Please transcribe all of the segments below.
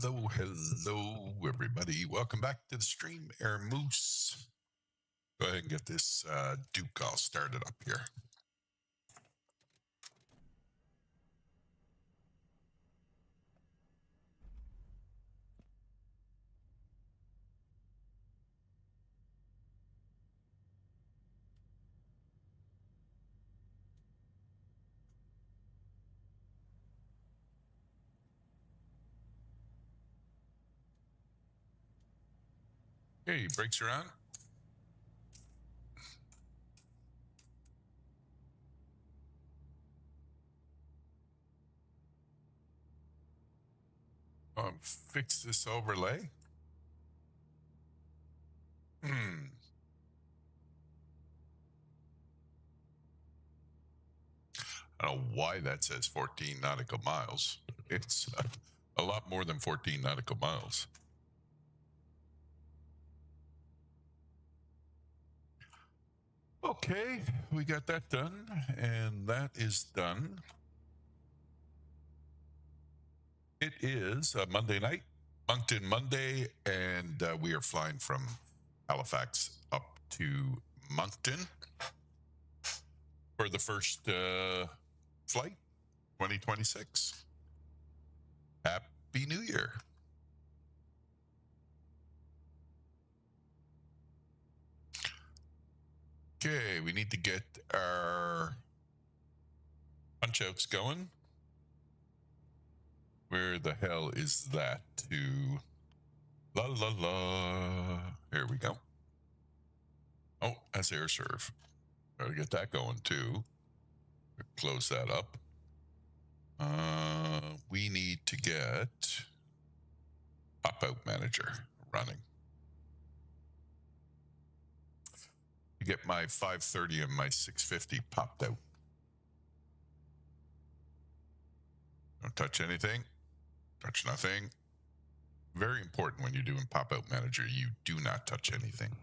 Hello, hello, everybody. Welcome back to the stream, Air Moose. Go ahead and get this Duke all started up here. Okay, brakes are on. Fix this overlay. I don't know why that says 14 nautical miles. It's a lot more than 14 nautical miles. Okay, we got that done, and that is done. It is a Monday night, Moncton Monday, and we are flying from Halifax up to Moncton for the first flight, 2026. Happy New Year. Okay, we need to get our punch outs going. Where the hell is that to? La la la. Here we go. Oh, that's air serve. Gotta get that going too. Close that up. We need to get pop out manager running. To get my 530 and my 650 popped out. Don't touch anything. Touch nothing. Very important when you're doing pop out manager, you do not touch anything.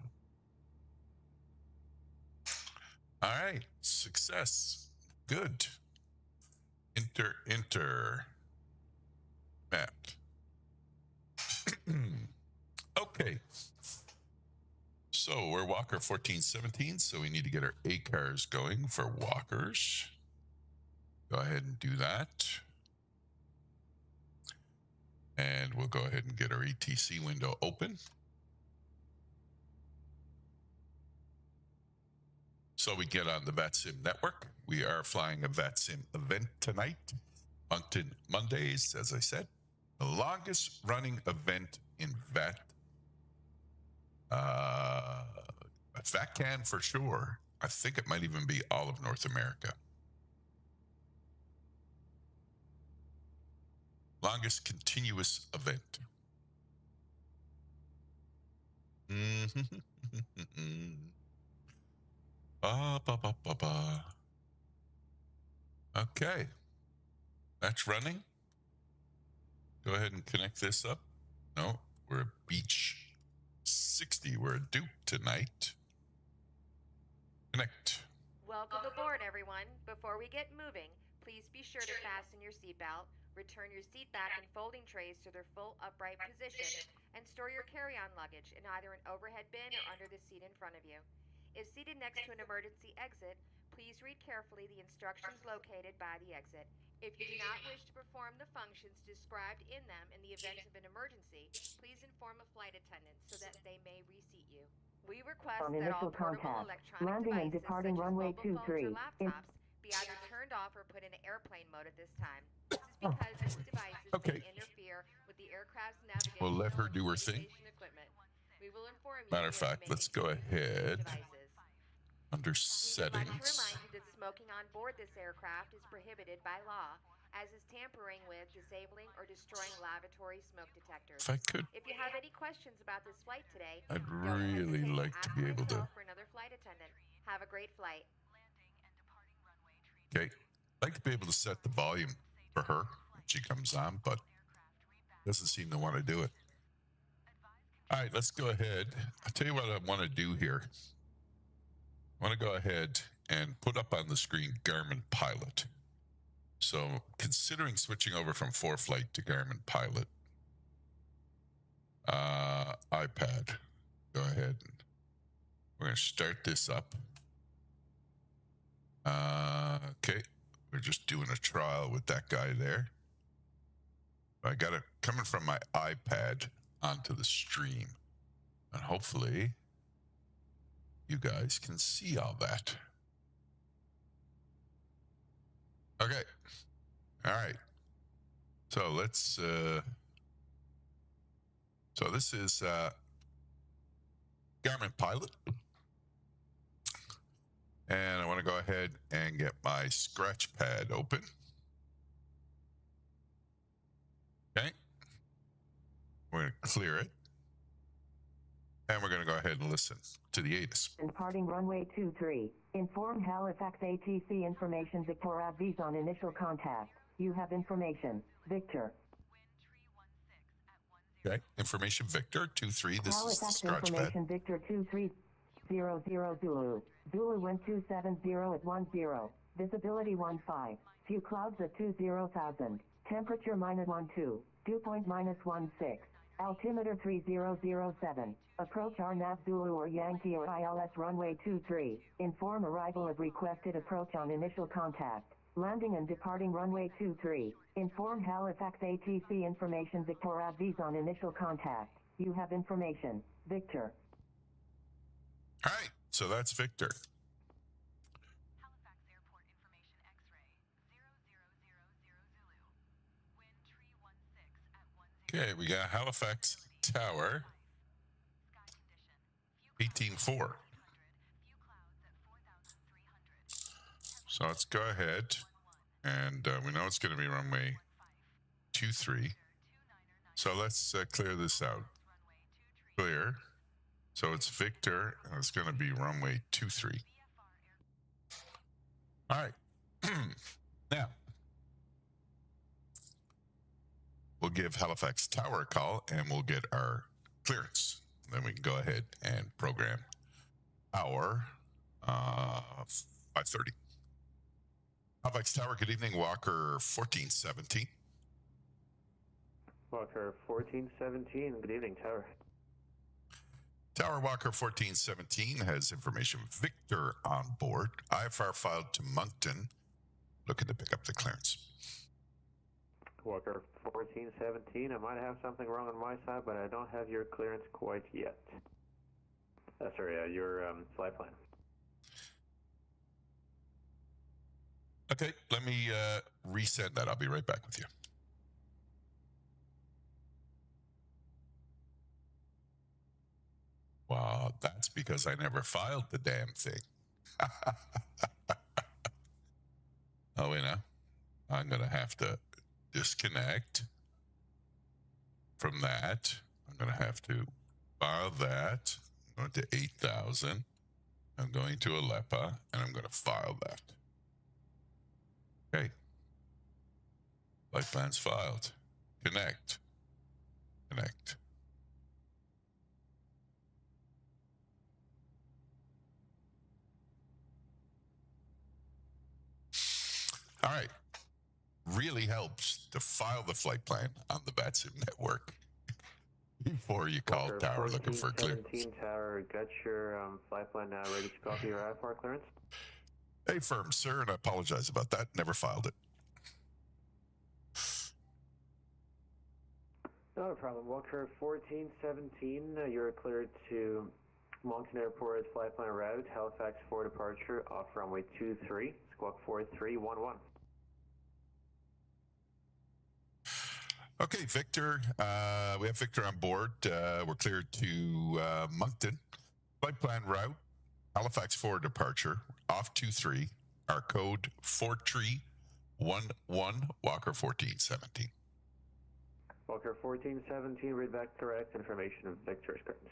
All right, success. Good. Enter map. Okay. So we're Walker 1417, so we need to get our A cars going for walkers. Go ahead and do that. And we'll go ahead and get our ETC window open. So we get on the VATSIM network. We are flying a VATSIM event tonight. Moncton Mondays, as I said. The longest running event in VATCAN for sure. I think it might even be all of North America. Longest continuous event. Okay. That's running. Go ahead and connect this up. No, we're a Beach 60. We're a Duke tonight. Connect. Welcome aboard, everyone. Before we get moving, please be sure to fasten your seatbelt, return your seat back and folding trays to their full upright position, and store your carry-on luggage in either an overhead bin or under the seat in front of you. If seated next to an emergency exit, please read carefully the instructions located by the exit. If you do not wish to perform the functions described in them in the event of an emergency, please inform a flight attendant so that they may reseat you. We request that all portable electronic landing and devices departing such as runway mobile phones or 23. laptops be either turned off or put in airplane mode at this time. This is because these devices may interfere with the aircraft's navigational We'll let her do her thing. communication equipment. We will inform you. Matter of fact, let's go ahead. Under We would settings. like to remind you that smoking on board this aircraft is prohibited by law, as is tampering with, disabling, or destroying lavatory smoke detectors. If I could, If you have any questions about this flight today, I'd don't really hesitate like to ask be able to. myself or another flight attendant. Have a great flight. Okay, I'd like to be able to set the volume for her when she comes on, but doesn't seem to want to do it. All right, let's go ahead. I'll tell you what I want to do here. I want to go ahead and put up on the screen Garmin Pilot. So considering switching over from ForeFlight to Garmin Pilot. iPad. Go ahead. We're going to start this up. Okay. We're just doing a trial with that guy there. I got it coming from my iPad onto the stream. And hopefully you guys can see all that. Okay. All right. So let's, so this is Garmin Pilot. And I want to go ahead and get my scratch pad open. Okay. We're going to clear it. And we're going to go ahead and listen to the ATIS. Departing runway 23. Inform Halifax ATC information Victor Abvis on initial contact. You have information. Victor. Okay. Information Victor 23. This Halifax is the scratch information pad. Victor 2300 Zulu. Zulu wind 270 at 10. Visibility 15. Few clouds at 20,000. Temperature -12. Dew point -16. Altimeter 3007. Approach RNAV Zulu or Yankee or ILS runway 23. Inform arrival of requested approach on initial contact. Landing and departing runway 23. Inform Halifax ATC information Victor Abvis on initial contact. You have information. Victor. All right. So that's Victor. Halifax Airport information X-ray 0000 Zulu. Wind tree 16 at 10. Okay, we got Halifax Tower, Sky condition. 18.4. Few clouds at 4,300. So let's go ahead, and we know it's going to be runway 23. So let's clear this out. Clear. So it's Victor, and it's going to be runway 23. All right. Now, we'll give Halifax Tower a call, and we'll get our clearance. Then we can go ahead and program our 5:30. Halifax Tower, good evening. Walker 1417. Walker 1417, good evening, Tower. Tower Walker 1417 has information Victor on board. IFR filed to Moncton, looking to pick up the clearance. Walker 1417, I might have something wrong on my side, but I don't have your clearance quite yet. Sorry, your flight plan. Okay, let me resend that. I'll be right back with you. Well, that's because I never filed the damn thing. Oh, wait, now I'm going to have to disconnect from that. I'm going to have to file that. I'm going to 8,000. I'm going to Aleppo, and I'm going to file that. Okay. Flight plans filed. Connect. Connect. All right. Really helps to file the flight plan on the VATSIM network before you call Walker Tower looking for clearance. 1417, Tower, got your flight plan now ready to copy your IFR clearance? Hey, firm, sir, and I apologize about that. Never filed it. Not a problem. Walker 1417, you're cleared to Moncton Airport flight plan route, Halifax for departure off runway 23, squawk 4311. Okay, Victor. We have Victor on board. We're cleared to Moncton. Flight plan route, Halifax for departure, off 23. Our code 4311, Walker 1417. Walker 1417, read back correct information of Victor's correct.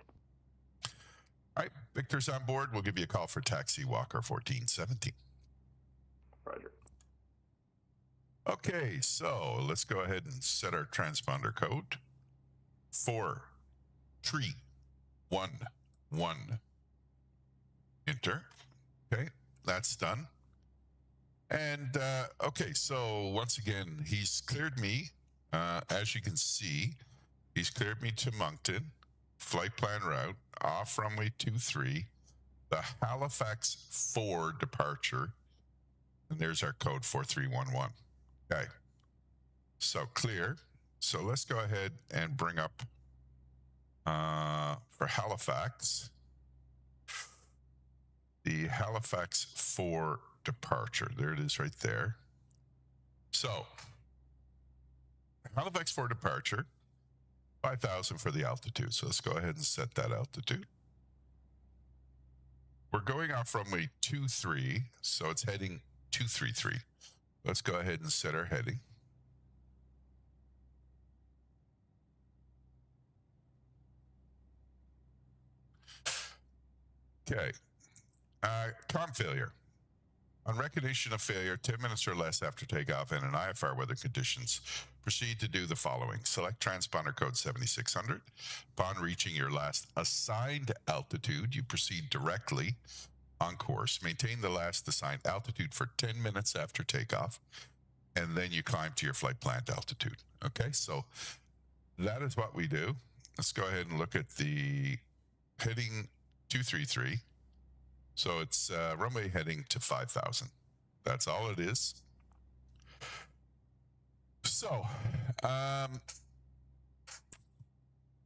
All right, Victor's on board. We'll give you a call for taxi Walker 1417. Roger. Okay, so let's go ahead and set our transponder code. 4311. Enter. Okay, that's done. And okay, so once again, he's cleared me. As you can see, He's cleared me to Moncton, flight plan route, off runway 23, the Halifax 4 departure, and there's our code 4311. Okay. So clear. So let's go ahead and bring up for Halifax, the Halifax 4 departure. There it is right there. So Halifax 4 departure, 5,000 for the altitude. So let's go ahead and set that altitude. We're going off runway 23, so it's heading 233. Let's go ahead and set our heading. Okay. Comm failure. On recognition of failure, 10 minutes or less after takeoff and in IFR weather conditions, proceed to do the following. Select transponder code 7600. Upon reaching your last assigned altitude, you proceed directly on course. Maintain the last assigned altitude for 10 minutes after takeoff, and then you climb to your flight planned altitude. Okay, so that is what we do. Let's go ahead and look at the heading 233. So it's runway heading to 5,000. That's all it is. So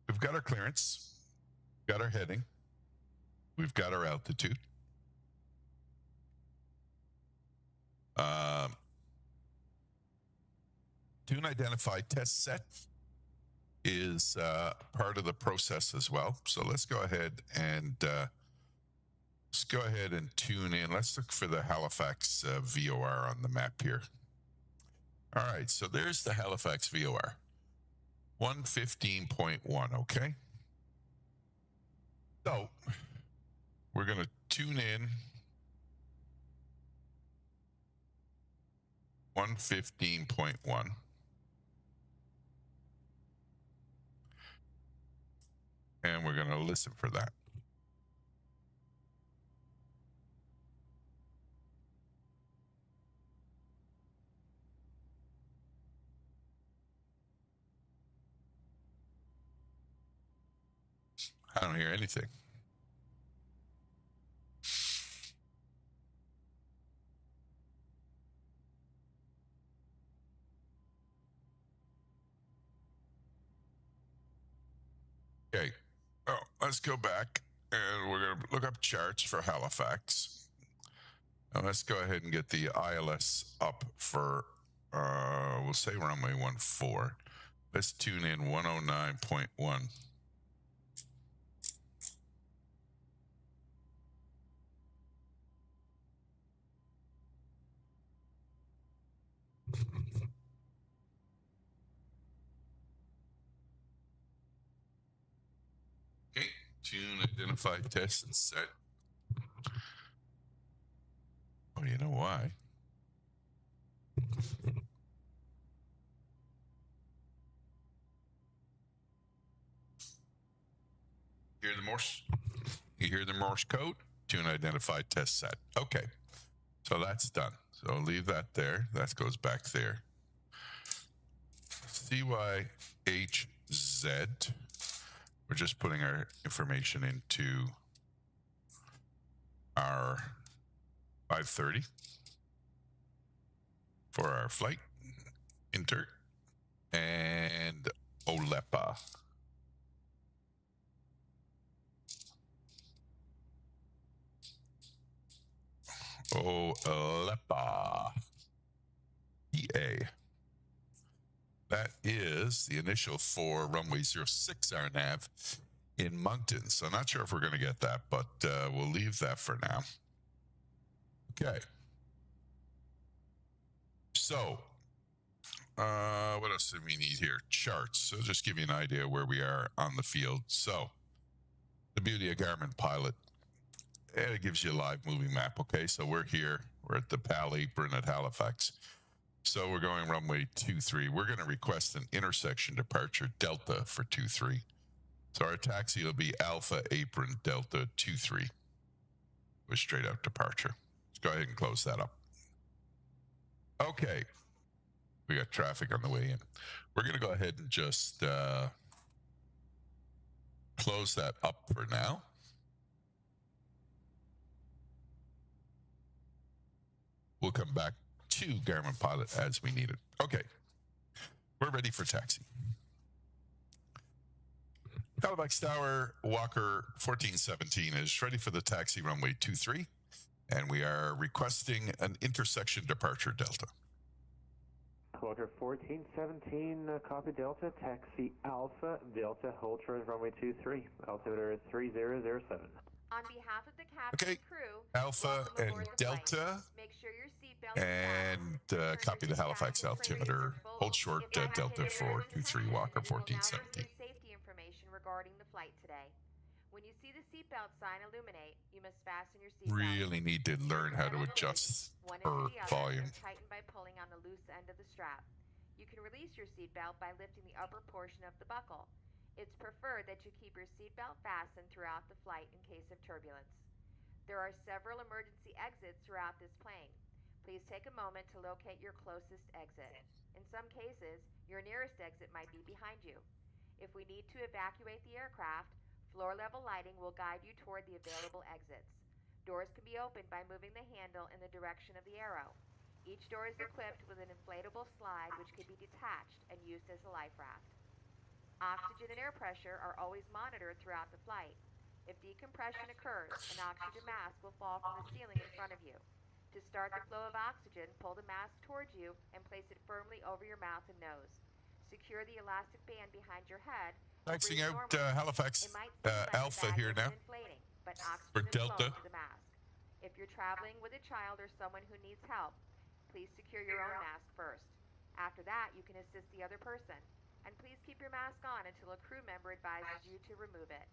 we've got our clearance, got our heading, we've got our altitude. Tune identify test set is part of the process as well. So let's go ahead and tune in. Let's look for the Halifax VOR on the map here. All right, so there's the Halifax VOR. 115.1, okay? So we're going to tune in 115.1. And we're going to listen for that. I don't hear anything. Okay. Oh, let's go back and we're going to look up charts for Halifax. And let's go ahead and get the ILS up for, we'll say runway 14. Let's tune in 109.1. Okay, tune, identify, test, and set. Oh, you know why? You hear the Morse code? Tune, identify, test, set. Okay, so that's done. So leave that there. That goes back there. CYHZ. We're just putting our information into our 530 for our flight. Enter. And Olepa. Olepa. EA. That is the initial for runway 06 our nav in Moncton. So not sure if we're going to get that, but we'll leave that for now. Okay. So what else do we need here? Charts. So just give you an idea where we are on the field. So the beauty of Garmin Pilot, it gives you a live moving map. Okay, so we're here. We're at the PAL apron at Halifax. So we're going runway 23. We're going to request an intersection departure Delta for 23. So our taxi will be Alpha Apron Delta 23 with straight out departure. Let's go ahead and close that up. Okay, we got traffic on the way in. We're going to go ahead and just close that up for now. We'll come back to Garmin Pilot as we need it. Okay, we're ready for taxi. Halifax Tower, Walker 1417 is ready for the taxi runway 23, and we are requesting an intersection departure Delta. Walker 1417, copy Delta, taxi Alpha, Delta, hold short runway 23, altimeter 3007. On behalf of the captain Okay, and crew, Alpha welcome and aboard the flight. Delta, Make sure your seatbelt and copy the Halifax altimeter. Hold short Delta for 23 Walker 1417. Safety information regarding the flight today. When you see the seatbelt sign illuminate, you must fasten your seatbelt. Really need to learn how to adjust One her into the other volume. and tighten by pulling on the loose end of the strap. You can release your seatbelt by lifting the upper portion of the buckle. It's preferred that you keep your seatbelt fastened throughout the flight in case of turbulence. There are several emergency exits throughout this plane. Please take a moment to locate your closest exit. In some cases, your nearest exit might be behind you. If we need to evacuate the aircraft, floor-level lighting will guide you toward the available exits. Doors can be opened by moving the handle in the direction of the arrow. Each door is equipped with an inflatable slide which can be detached and used as a life raft. Oxygen and air pressure are always monitored throughout the flight. If decompression occurs, an oxygen mask will fall from the ceiling in front of you. To start the flow of oxygen, pull the mask towards you and place it firmly over your mouth and nose. Secure the elastic band behind your head. Maxing Breathe out normally. Halifax It might seem like the Alpha bag here isn't now inflating, but for oxygen is Delta. flowing to the mask. If you're traveling with a child or someone who needs help, please secure your own mask first. After that, you can assist the other person. And please keep your mask on until a crew member advises you to remove it.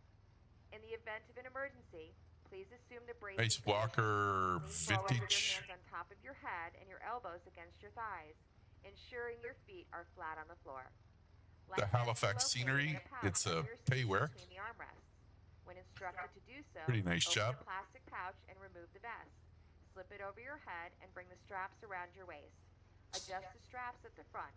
In the event of an emergency, please assume the bracing Nice Walker Lean forward with your vintage. hands on top of your head and your elbows against your thighs, ensuring your feet are flat on the floor. The Life vests are Halifax located scenery, in a pouch it's under a your seat payware. between the armrests. When instructed to do so, Pretty nice open job. the plastic pouch and remove the vest. Slip it over your head and bring the straps around your waist. Adjust the straps at the front.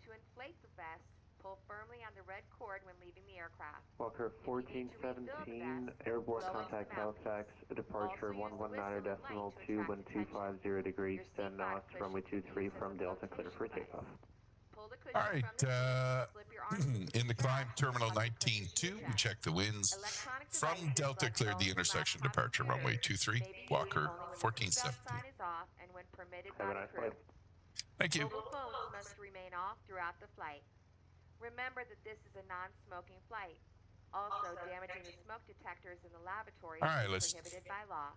To inflate the vest, pull firmly on the red cord when leaving the aircraft. Walker If you need to refill the 1417, vest, airborne blow into contact the mouthpiece. Halifax, departure Also use the whistle and light to 119.2, attract 1250 degrees, Your 10 seat knots, back runway cushion can be 23 used as from a Delta, clear flotation for device. takeoff. Pull the All cushion right, from the seat, slip your arms into in the strap, climb terminal and tuck the cushion 19-2, to your we chest. check the winds. Electronic From devices Delta like cleared the phones, intersection laptops, departure computers runway 23, may be used Walker only when the seatbelt 1417. sign is off and when permitted Have by a the nice crew. flight. Thank you. Mobile phones must remain off throughout the flight. Remember that this is a non-smoking flight. Also, damaging the smoke detectors in the lavatory All right, is let's prohibited by law.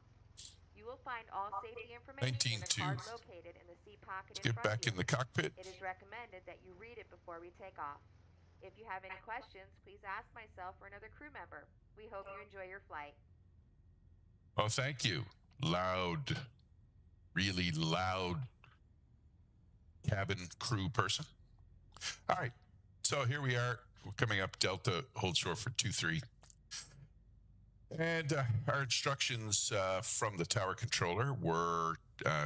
You will find all safety information in a 19-2. card located in the seat pocket in Get front back of you. in the cockpit. It is recommended that you read it before we take off. If you have any questions, please ask myself or another crew member. We hope you enjoy your flight. Oh, thank you. Loud, really loud cabin crew person. All right, so here we are. We're coming up Delta, hold short for 23. And our instructions from the tower controller were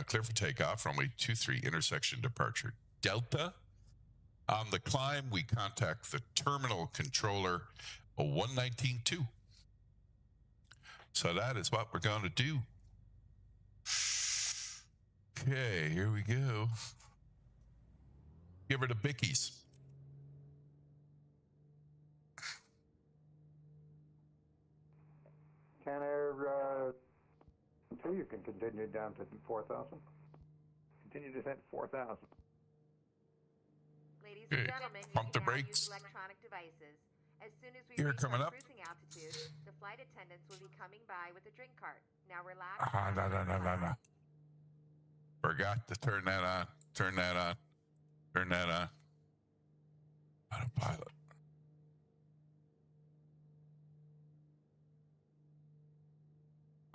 clear for takeoff, runway 23, intersection departure Delta. On the climb, we contact the terminal controller 119.2. So that is what we're going to do. Okay, here we go. Give her the bickies. Can Air 2, you can continue down to 4,000. Continue descent 4,000. Ladies Okay, and gentlemen, you pump can the now brakes. use electronic devices. As soon as we Here, reach coming our up. cruising altitude, the flight attendants will be coming by with a drink cart. Now relax. No. Forgot to turn that on. Turn that on. Turn that on. Autopilot.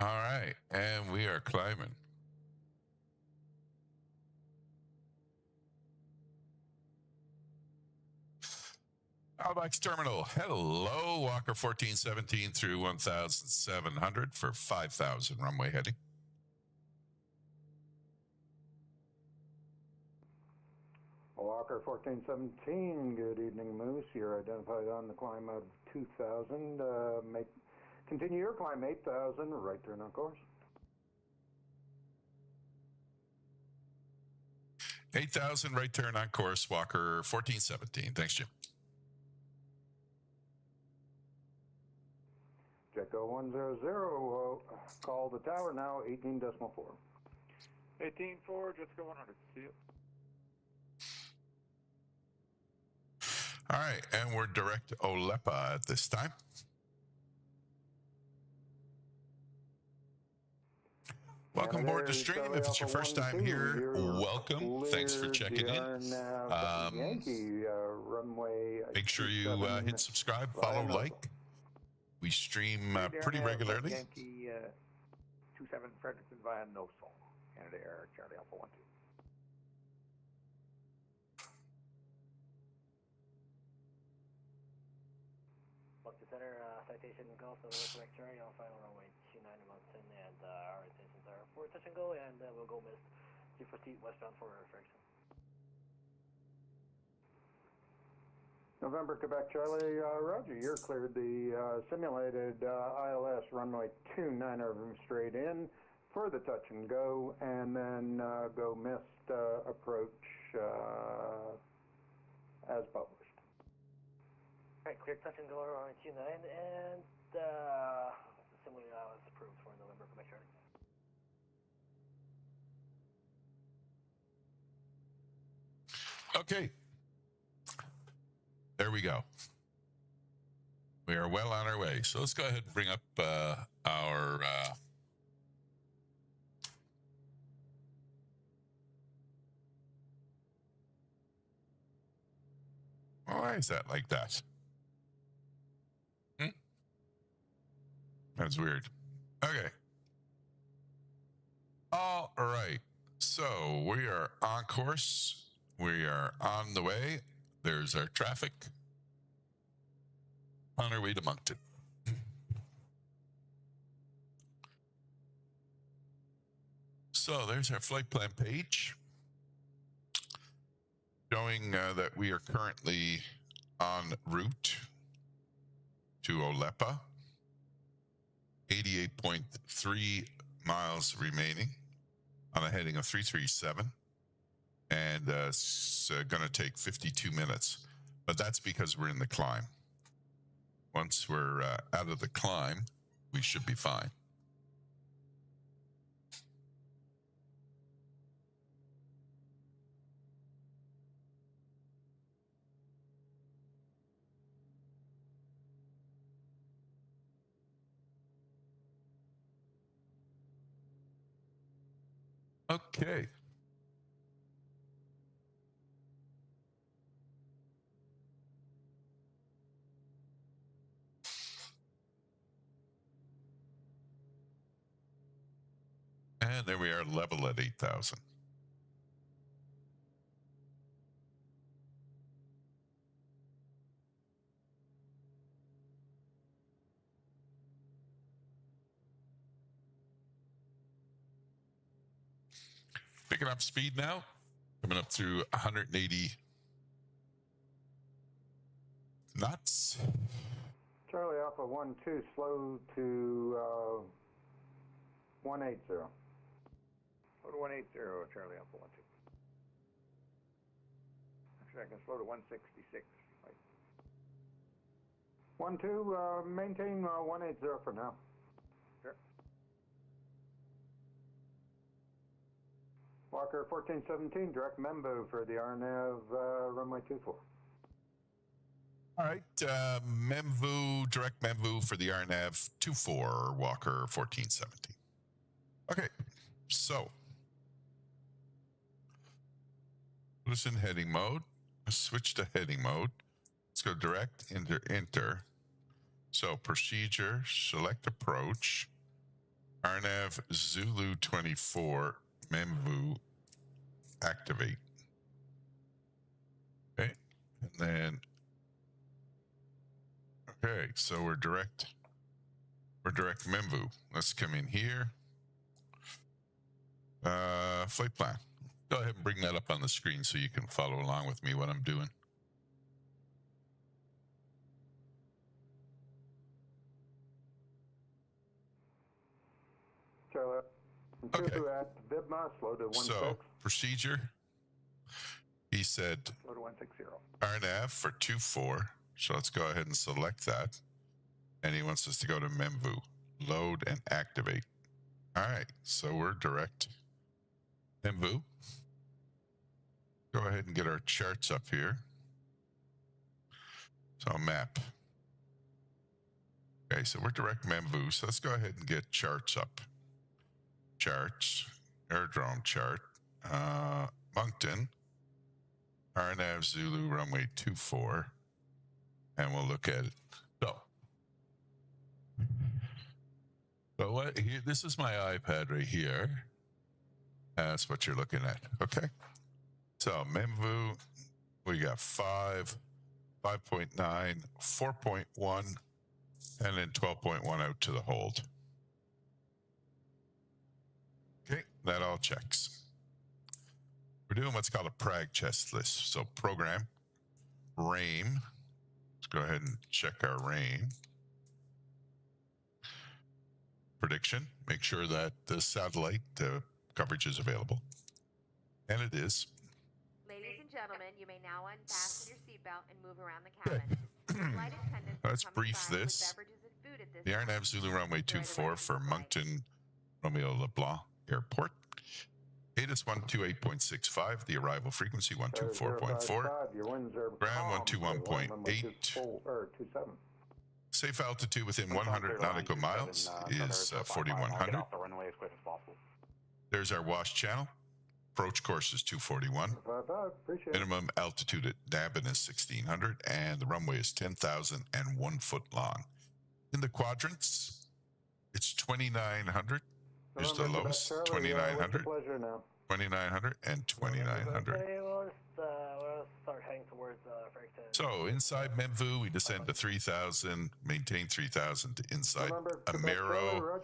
All right, and we are climbing. Halifax Terminal. Hello, Walker 1417 through 1,700 for 5,000 runway heading. Walker 1417, good evening, Moose. You're identified on the climb of 2000. Continue your climb 8000, right turn on course. 8,000, right turn on course, Walker 1417. Thanks, Jim. Jacko 100, call the tower now, 18.4. 18.4, just go 100. See you. All right, and we're direct Olepa at this time. Welcome aboard the stream. If it's your first time here, welcome. Thanks for checking in. Yankee, runway. Make sure you hit subscribe, follow, like. We stream pretty regularly. Yankee 27 Fredericton via NOSOL. Canada Air, Charlie Alpha 12. Moncton Center, citation Gulf, correct Charlie on final runway 29 Moncton, and our intentions are for touch and go, and we'll go miss G4T westbound for Fredericton. November, Quebec, Charlie, Roger, you're cleared the simulated ILS runway 29 straight in for the touch and go, and then go missed approach as published. Alright, clear touch and go runway 29, and simulated ILS approved for November, Quebec, Charlie. Okay. There we go. We are well on our way. So let's go ahead and bring up our why is that like that? That's weird. Okay. All right. So we are on course. We are on the way. There's our traffic on our way to Moncton. So there's our flight plan page showing that we are currently en route to Olepa. 88.3 miles remaining on a heading of 337. And it's going to take 52 minutes. But that's because we're in the climb. Once we're out of the climb, we should be fine. Okay. And there we are, level at 8,000. Picking up speed now, coming up through 180 knots. Charlie Alpha 12, slow to 180. Slow to 180, Charlie Alpha 12. Actually, I can slow to 166. Right. 12, maintain 180 for now. Sure. Walker 1417, direct Membo for the RNAV runway 24. All right, direct Memvu for the RNAV 24, Walker 1417. Okay, so put us in heading mode. Let's switch to heading mode. Let's go direct, enter. So procedure, select approach, RNAV Zulu 24, Memvu, activate. Okay, and then, okay, so we're direct Memvu. Let's come in here. Flight plan. go ahead and bring that up on the screen so you can follow along with me what I'm doing. Charlie. Okay. At Vidmas, loaded 16. So, procedure. He said Loaded 160. RNAV for 24. So let's go ahead and select that. And he wants us to go to Memvu, load and activate. All right, so we're direct Memvu. Go ahead and get our charts up here. So map. Okay, so we're direct Memvu. So let's go ahead and get charts up. Charts, aerodrome chart, Moncton, RNAV Zulu runway 24, and we'll look at it. So what here? This is my iPad right here. That's what you're looking at. Okay. So Memvu, we got 5, 5.9, 4.1, and then 12.1 out to the hold. Okay, that all checks. We're doing what's called a prag chest list. So program, RAIM. Let's go ahead and check our RAIM. Prediction, make sure that the satellite coverage is available. And it is. Ladies and gentlemen, you may now unfasten your seatbelt and move around the cabin. Flight attendants Let's are coming brief by with this. beverages and food at this The time. RNAV Zulu runway 24 for Moncton Romeo LeBlanc Airport. ATIS 128.65, the arrival frequency 124.4. Ground 121.8. Safe altitude within 100 nautical miles is 4,100. There's our wash channel. Approach course is 241. Minimum altitude at Nabin is 1,600, and the runway is 10,001 foot long. In the quadrants, it's 2,900. There's the lowest, 2,900, 2,900, and 2,900. Okay, we'll start heading towards Fredericton. So inside Memvu, we descend to 3,000, maintain 3,000 to inside Amero,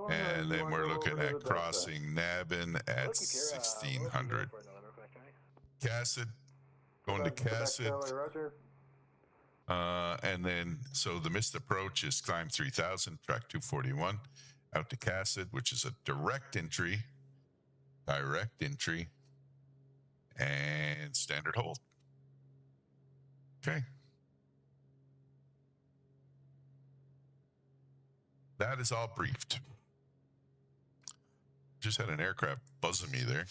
and then we're looking at crossing Nabin at 1,600. Cassid, going to Cassid, and then so the missed approach is climb 3,000, track 241, out to Cassid, which is a direct entry, and standard hold. Okay. That is all briefed. Just had an aircraft buzzing me there.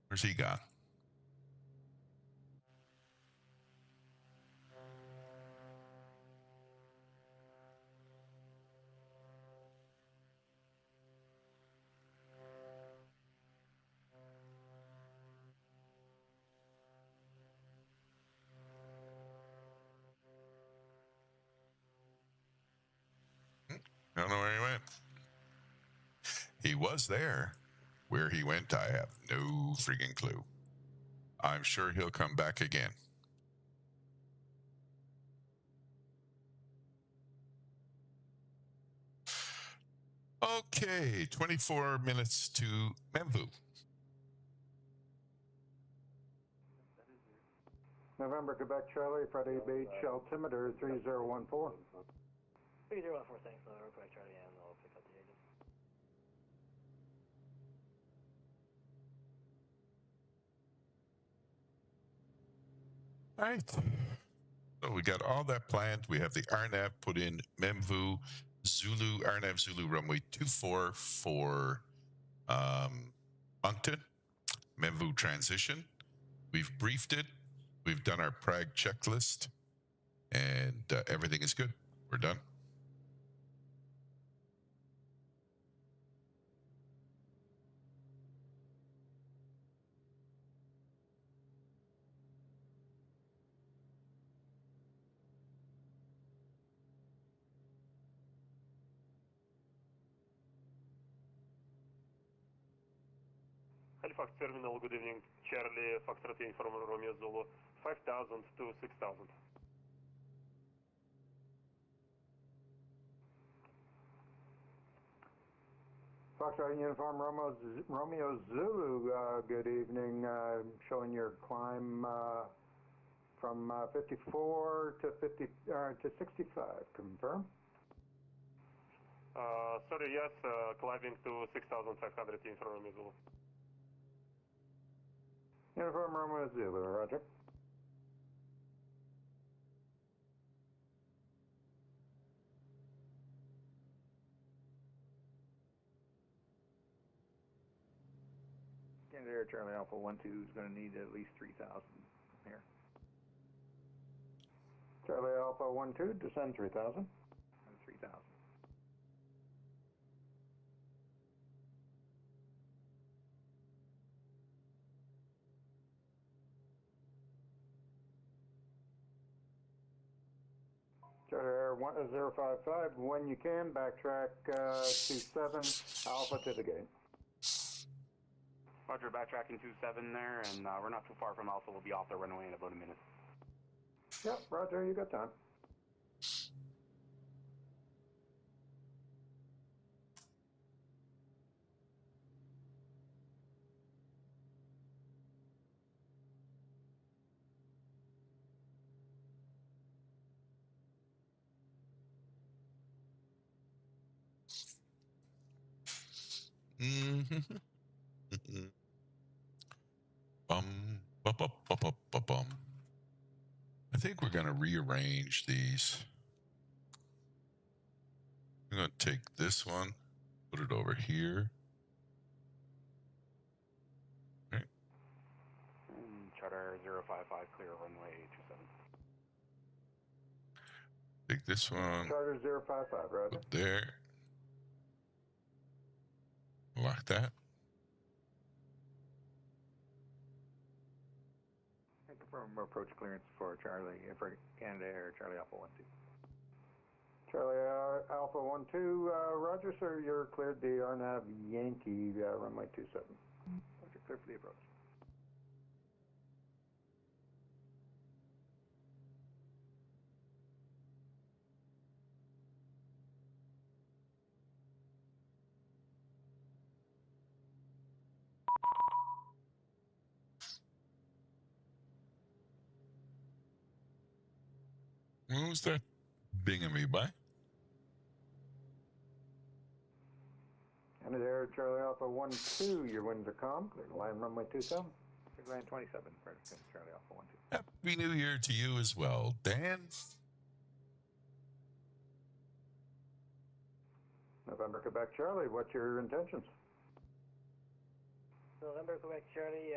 Where's he gone? I don't know where he went. He was there. Where he went, I have no freaking clue. I'm sure he'll come back again. Okay, 24 minutes to Memvu. November, Quebec, Charlie, Friday Beach, altimeter 3014. 3014, thanks, November, Quebec, Charlie, and I'll pick up the agent. All right. So we got all that planned. We have the RNAV put in Memvu, Zulu, RNAV Zulu runway 24 for Moncton, Memvu transition. We've briefed it. We've done our Prague checklist, and everything is good. We're done. Halifax Terminal, good evening. Charlie, Foxtrot from Romeo Zulu, 5,000 to 6,000. Foxtrot Uniform Romeo Zulu, good evening. Showing your climb from 54 to 65. Confirm. Sorry, yes, climbing to 6,500 Uniform Romeo Zulu. Uniform Romeo Zulu, roger. Canada Air Charlie Alpha 12 is going to need at least 3,000 here. Charlie Alpha 12, descend 3,000. 3,000. Charlie Air 055, when you can, backtrack to 7 Alpha to the gate. Roger, backtracking 27 there, and we're not too far from Alpha. We'll be off the runway in about a minute. Yep, roger, you got time. Bum. I think we're going to rearrange these. I'm going to take this one, put it over here. Okay. Charter 055, clear runway 27. Take this one. Charter 055, roger. Up there. Lock that. Confirm approach clearance for Canada Air Charlie Alpha 12. Charlie Alpha 12, roger, sir, you're cleared the RNAV Yankee runway 27. Roger, clear for the approach. Who's that binging me by? Canada Air Charlie Alpha 12, your winds are calm. Clear to line runway 27. Grand 27, Charlie Alpha 12. Happy New Year to you as well, Dan. November Quebec Charlie, what's your intentions? November Quebec Charlie,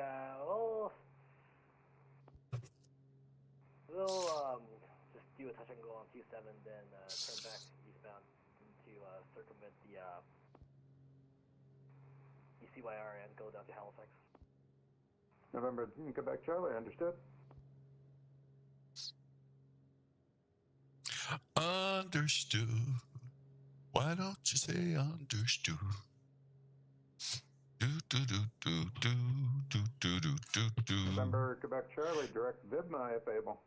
we'll just do a touch and go on 27, then turn back eastbound to circumvent the CYR and go down to Halifax. November Quebec Charlie, understood. Understood. Why don't you say understood? Do. November Quebec Charlie, direct VIBMA if able.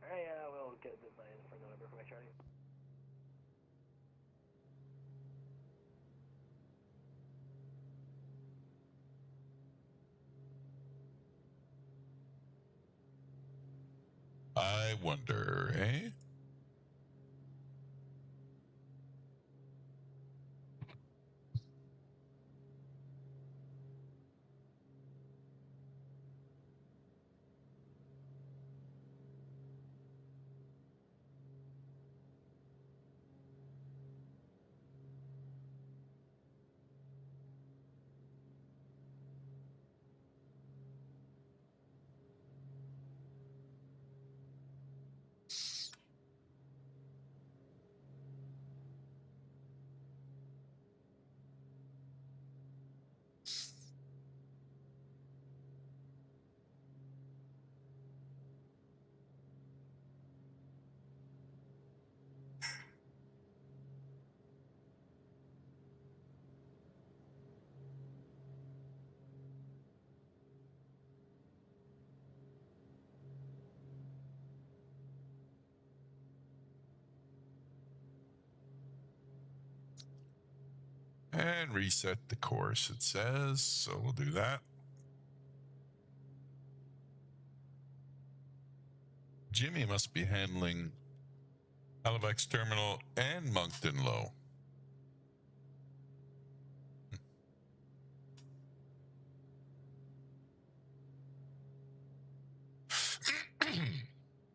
Alright, we'll get the in for November Quebec Charlie. I wonder, eh? And reset the course, it says. So we'll do that. Jimmy must be handling Halifax Terminal and Moncton Low.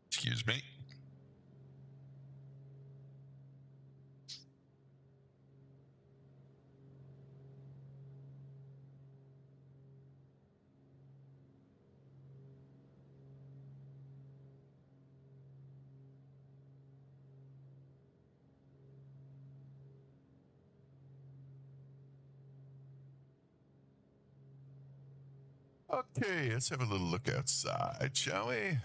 Excuse me. Okay, let's have a little look outside, shall we?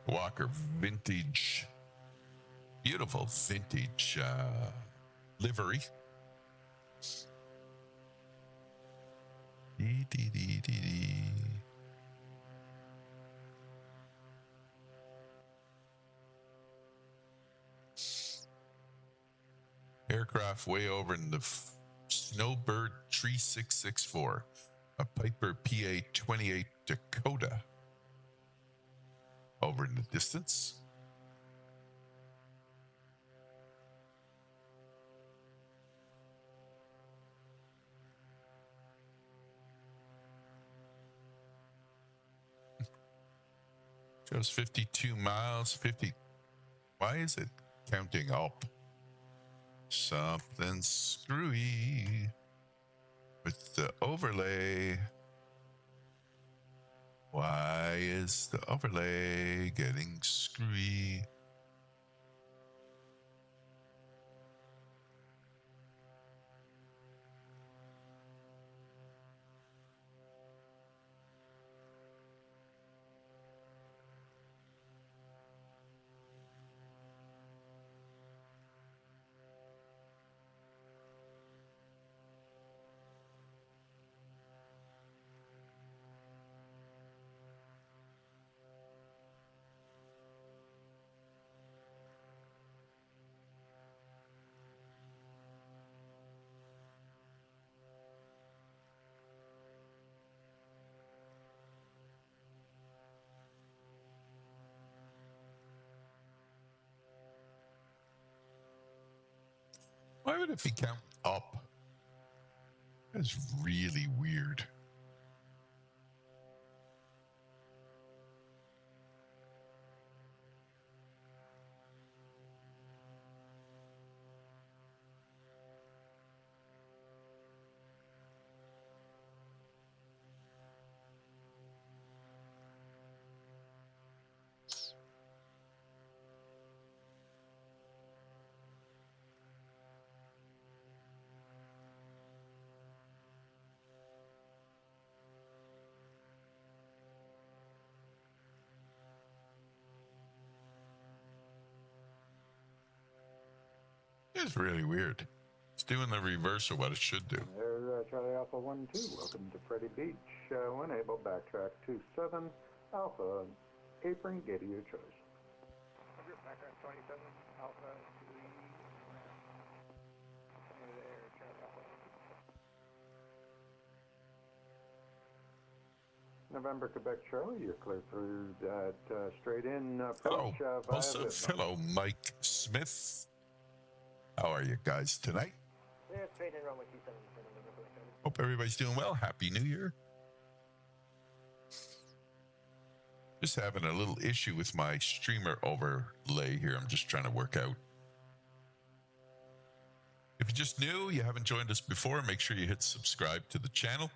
Walker vintage, beautiful vintage livery. Dee, dee, dee, dee, dee. Aircraft way over in the Snowbird 3664, a Piper PA 28 Dakota. Over in the distance. Shows 52 miles, 50. Why is it counting up? Something screwy with the overlay. Why is the overlay getting screwy? Why would it be counting up? That's really weird. It's really weird. It's doing the reverse of what it should do. There's Charlie Alpha 1-2. Welcome to Freddie Beach. When able, backtrack 27. Alpha, apron, gate of your choice. Background 27, Alpha 3, there, Charlie Alpha. November, Quebec, Charlie, you're clear through that straight in Hello, approach. also fellow Mike Smith. How are you guys tonight? Yeah, straight in runway 27 for November, Quebec, Charlie. Hope everybody's doing well. Happy New Year. Just having a little issue with my streamer overlay here. I'm just trying to work out. If you're just new, you haven't joined us before, make sure you hit subscribe to the channel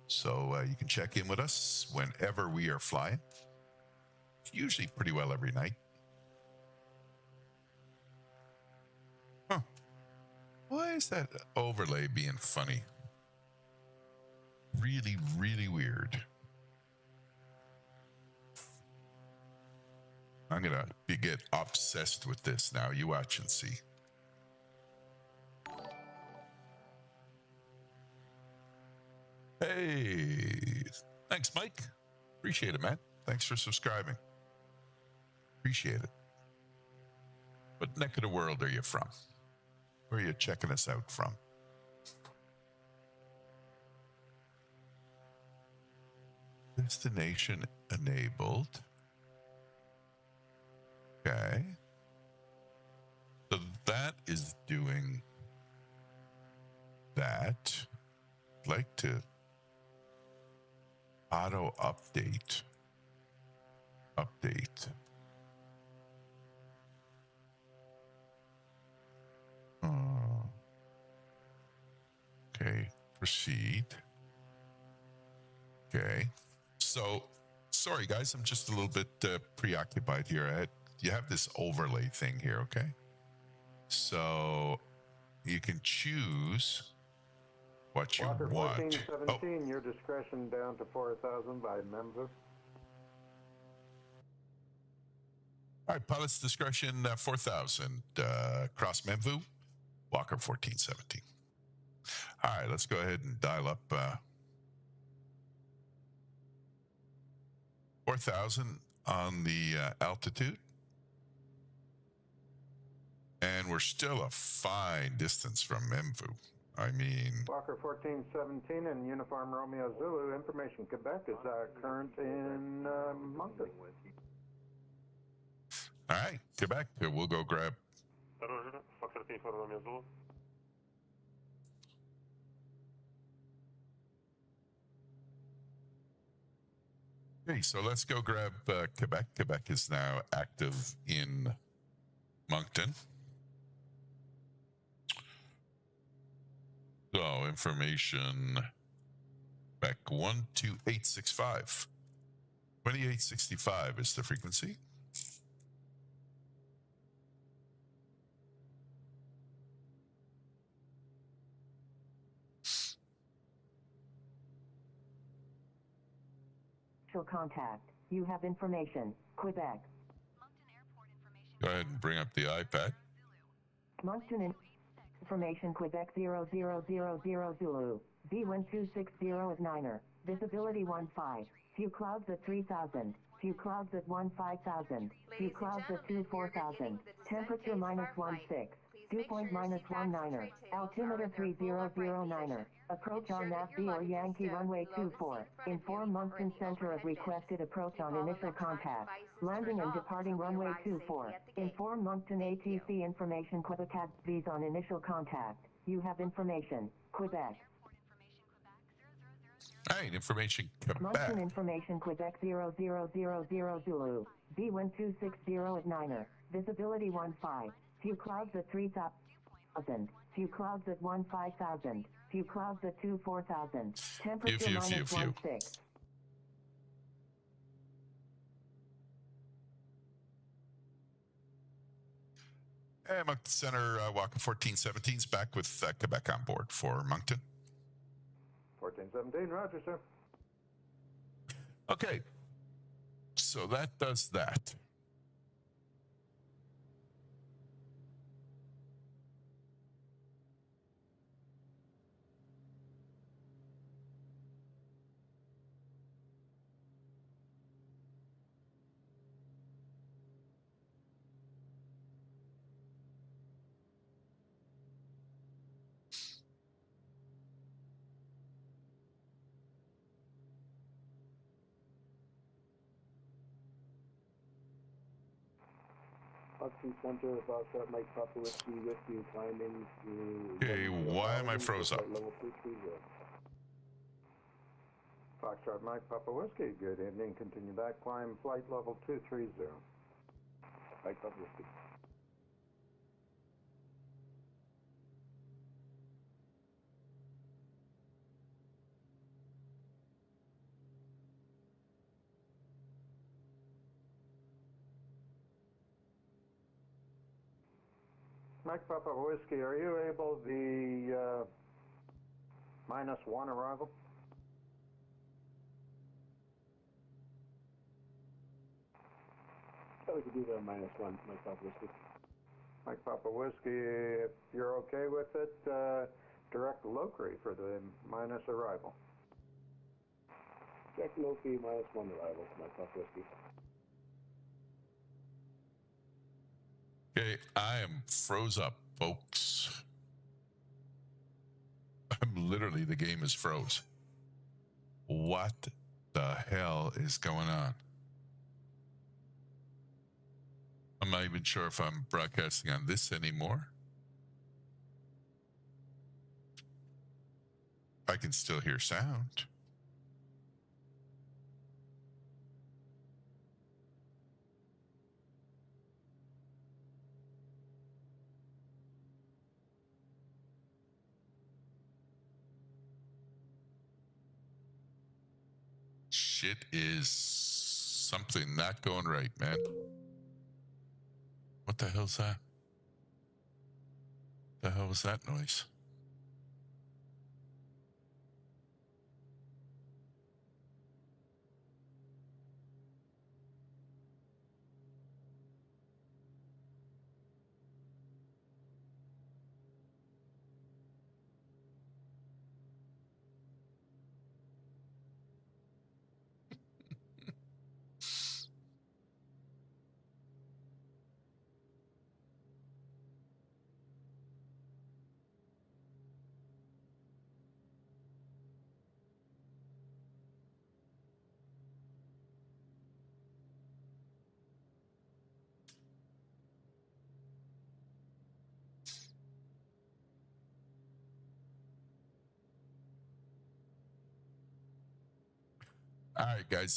so you can check in with us whenever we are flying. It's usually pretty well every night. Huh. Why is that overlay being funny? Really, really weird. I'm going to get obsessed with this now. You watch and see. Hey, Thanks, Mike. Appreciate it, man. Thanks for subscribing. Appreciate it. What neck of the world are you from? Where are you checking us out from? Destination enabled. Okay. So that is doing that. I'd like to auto update. Update. Okay, proceed. Okay. So, sorry guys, I'm just a little bit preoccupied here. You have this overlay thing here, okay? So, you can choose what you Walker want. 1417, your discretion down to 4,000 by Memphis. All right, pilot's discretion 4,000. Cross Memvu, Walker 1417. All right, let's go ahead and dial up 4,000 on the altitude. And we're still a fine distance from Memvu. I mean... Walker 1417 and Uniform Romeo Zulu, information Quebec is current in Moncton. All right, Quebec, we'll go grab... Roger, Fox 13 for Romeo Zulu. Okay, so let's go grab Quebec. Quebec is now active in Moncton. So, information back 12865. 2865 is the frequency. Contact. You have information. Quebec. Go ahead and bring up the iPad. Moncton information Quebec 0000 Zulu. V1260 is Niner. Visibility 15. Few clouds at 3,000. Few clouds at 15,000. Few clouds at 24,000. Temperature -16. Dew point -19er. Altimeter 3009er. Approach on Nav B or Yankee runway 24. Inform Moncton Center of requested approach on initial contact. Landing and departing runway 24. Inform Moncton ATC information Quebec had V's on initial contact. You have information. Quebec. All right, information Quebec. Moncton information Quebec 0000 Zulu. V1260 is Niner. Visibility 15. Few clouds at 3,000. Few clouds at 15,000. Few clouds at 24,000. Temperature -16. And Moncton Center, Walker 1417 is back with Quebec on board for Moncton. 1417, roger, sir. Okay, so that does that. Center about that Mike Papa Whiskey climbing to... Okay, why am I froze up? Level 230. Foxtrot Mike Papa Whiskey, good evening. Continue back, climb flight level 230. Mike Papa Whiskey. Mike Papa Whiskey, are you able the -1 arrival? We could do the -1, Mike Papa Whiskey. Mike Papa Whiskey, if you're okay with it, direct Lockery for the minus arrival. Check low fee, -1 arrival, my top whiskey. Okay, I am froze up, folks. I'm literally, the game is froze. What the hell is going on? I'm not even sure if I'm broadcasting on this anymore. I can still hear sound. Shit is something not going right, man. What the hell's that? The hell was that noise? All right, guys.